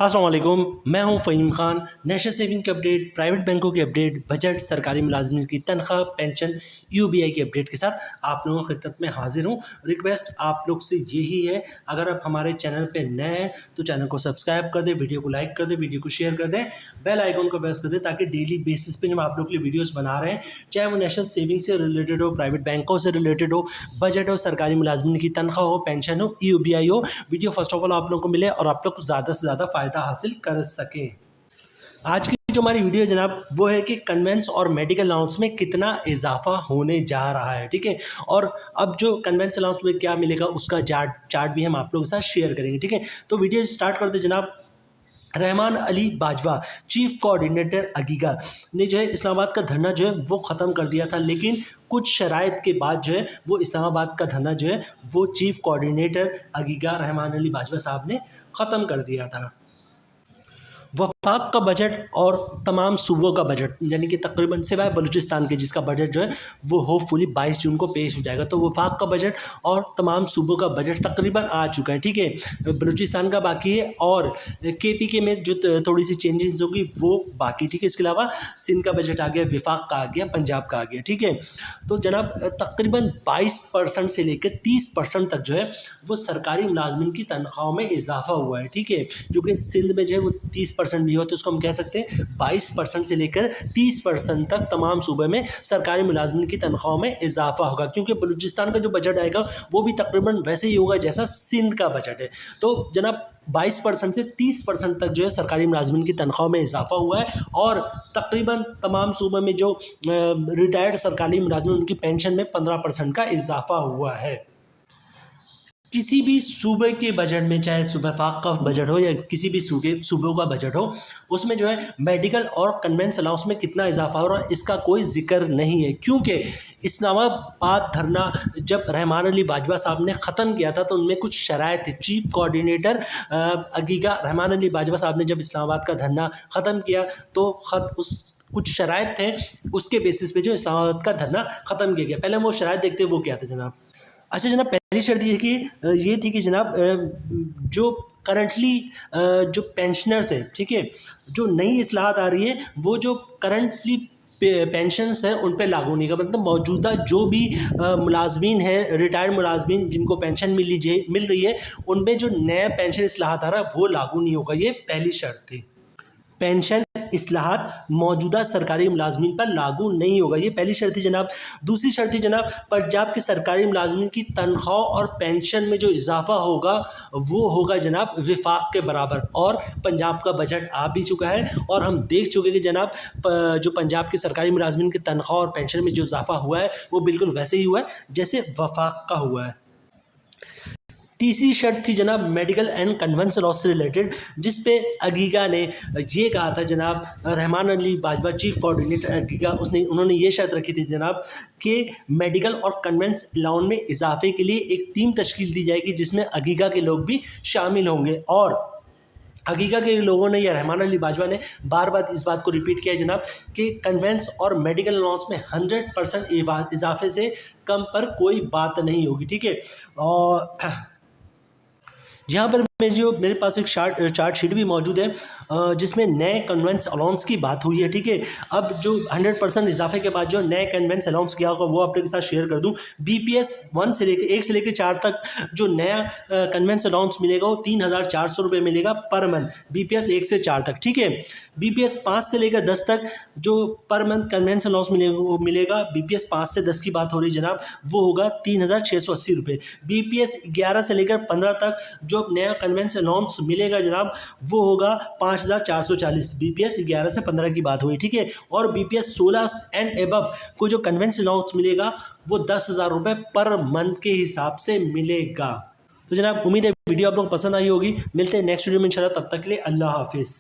अस्सलाम वालेकुम, मैं हूं फ़हीम खान। नेशनल सेविंग की अपडेट, प्राइवेट बैंकों की अपडेट, बजट, सरकारी मुलाजमिन की तनख्वाह, पेंशन, यूबीआई की अपडेट के साथ आप लोगों की खिदमत में हाजिर हूं। रिक्वेस्ट आप लोग से यही है, अगर आप हमारे चैनल पे नए हैं तो चैनल को सब्सक्राइब कर दें, वीडियो को लाइक कर दें, वीडियो को शेयर कर दें, बेल आइकन को प्रेस कर दें ताकि डेली बेसिस पे जब आप लोग के लिए वीडियोज़ बना रहे हैं, चाहे वो नेशनल सेविंग से रिलेटेड हो, प्राइवेट बैंकों से रिलेटेड हो, बजट हो, सरकारी मुलाजमिन की तनख्वाह हो, पेंशन हो, यूबीआई हो, वीडियो फर्स्ट ऑफ ऑल आप लोग को मिले और आप लोग को ज़्यादा से ज़्यादा फ़ायदा हासिल कर सकें। आज की जो हमारी वीडियो है जनाब, वो है कि कन्वेंस और मेडिकल अलाउंस में कितना इजाफा होने जा रहा है, ठीक है। और अब जो कन्वेंस अलाउंस में क्या मिलेगा उसका चार्ट भी हम आप लोगों के साथ शेयर करेंगे, ठीक है। तो वीडियो स्टार्ट करते जनाब। रहमान अली बाजवा, चीफ कोऑर्डिनेटर अगीगा ने जो है इस्लामाबाद का धरना जो है वो ख़त्म कर दिया था, लेकिन कुछ शराइत के बाद जो है वो इस्लामाबाद का धरना जो है वो चीफ कोऑर्डिनेटर अगीगा रहमान अली बाजवा साहब ने ख़त्म कर दिया था। वफाक का बजट और तमाम सूबों का बजट यानी कि तकरीबन सिवाय बलूचिस्तान के जिसका बजट जो है वो होपफुली 22 जून को पेश हो जाएगा। तो वफाक का बजट और तमाम सूबों का बजट तकरीबन आ चुका है, ठीक है। बलूचिस्तान का बाकी है और केपीके में जो थोड़ी सी चेंजेस होगी वो बाकी, ठीक है। इसके अलावा सिंध का बजट आ गया, विफाक का आ गया, पंजाब का आ गया, ठीक है। तो जनाब तकरीबन 22% से लेकर 30% तक जो है वो सरकारी मुलाजमिन की तनख्वाहों में इजाफा हुआ है, ठीक है। जो कि सिंध में जो है वो 30% भी हो तो उसको हम कह सकते हैं 22% से लेकर 30% तक तमाम सूबे में सरकारी मुलाजमिन की तनख्वाहों में इजाफा होगा, क्योंकि बलूचिस्तान का जो बजट आएगा वो भी तकरीबन वैसे ही होगा जैसा सिंध का बजट है। तो जनाब 22% से 30% तक जो है सरकारी मुलाजमिन की तनख्वाह में इजाफा हुआ है और तकरीबन तमाम सूबे में जो रिटायर्ड सरकारी मुलाजमिन उनकी पेंशन में 15% का इजाफा हुआ है। किसी भी सूबे के बजट में, चाहे वफाक का बजट हो या किसी भी सूबों का बजट हो, उसमें जो है मेडिकल और कन्वेंस अलाउंस में कितना इजाफा हो रहा है इसका कोई जिक्र नहीं है, क्योंकि इस्लामाबाद धरना जब रहमान अली बाजवा साहब ने ख़त्म किया था तो उनमें कुछ शराइत थी। चीफ कोऑर्डिनेटर अगीगा रहमान अली बाजवा साहब ने जब इस्लामाबाद का धरना ख़त्म किया तो कुछ शराइत थे, उसके बेसिस पे जो इस्लामाबाद का धरना ख़त्म किया गया। पहले हम वो शराइत देखते हैं वो क्या थे जनाब। अच्छा जनाब, पहली शर्त ये थी कि जनाब जो करंटली जो पेंशनर्स है, ठीक है, जो नई इस्लाहत आ रही है वो जो करंटली पेंशन्स है उन पे लागू नहीं का, मतलब मौजूदा जो भी मुलाजमीन हैं, रिटायर्ड मुलाजमीन जिनको पेंशन मिल रही है उनमें जो नया पेंशन इस्लाहत आ रहा है वो लागू नहीं होगा। ये पहली शर्त थी। पेंशन इस्लाहत मौजूदा सरकारी मुलाजमीन पर लागू नहीं होगा, ये पहली शर्त थी जनाब। दूसरी शर्त थी जनाब, पंजाब के सरकारी मुलाजमीन की तनख्वाह और पेंशन में जो इजाफा होगा वो होगा जनाब विफाक के बराबर। और पंजाब का बजट आ भी चुका है और हम देख चुके कि जनाब जो पंजाब के सरकारी मुलाजमीन की तनख्वाह और पेंशन में जो इजाफा हुआ है वो बिल्कुल वैसे ही हुआ है जैसे वफाक का हुआ है। तीसरी शर्त थी जनाब मेडिकल एंड कन्वेंस लॉ से रिलेटेड, जिस पे अगीगा ने ये कहा था जनाब, रहमान अली बाजवा चीफ कोऑर्डिनेटर अगीगा उन्होंने ये शर्त रखी थी जनाब कि मेडिकल और कन्वेंस लॉ में इजाफे के लिए एक टीम तश्कील दी जाएगी जिसमें अगीगा के लोग भी शामिल होंगे। और अगीगा के लोगों ने या रहमान अली बाजवा ने बार बार इस बात को रिपीट किया है जनाब कि कन्वेंस और मेडिकल अलाउंस में 100% इजाफे से कम पर कोई बात नहीं होगी, ठीक है। और यहाँ पर मेरे पास एक चार्ट शीट भी मौजूद है जिसमें नए कन्वेंस अलाउंस की बात हुई है, ठीक है। अब जो 100% इजाफे के बाद जो नए कन्वेंस अलाउंस किया होगा वो आप लोगों के साथ शेयर कर दूं। BPS 1 से लेकर 4 तक जो नया कन्वेंस अलाउंस मिलेगा वो 3,400 रुपये मिलेगा पर मंथ, BPS 1 से 4 तक, ठीक है। BPS 5 से लेकर 10 तक जो पर मंथ कन्वेंस अलाउंस मिलेगा, BPS 5 से 10 की बात हो रही जनाब, वो होगा 3,680 रुपये। BPS 11 से लेकर 15 तक जो नया कन्वेंस अलाउंस मिलेगा जनाब वो होगा 5,440। BPS 11 से 15 की बात हुई, ठीक है। और BPS 16 एंड एबव को जो कन्वेंस अलाउंस मिलेगा वो 10,000 रुपये पर मंथ के हिसाब से मिलेगा। तो जनाब उम्मीद है वीडियो आप लोग पसंद आई होगी। मिलते हैं नेक्स्ट वीडियो में इंशाल्लाह, तब तक के लिए अल्लाह हाफिज़।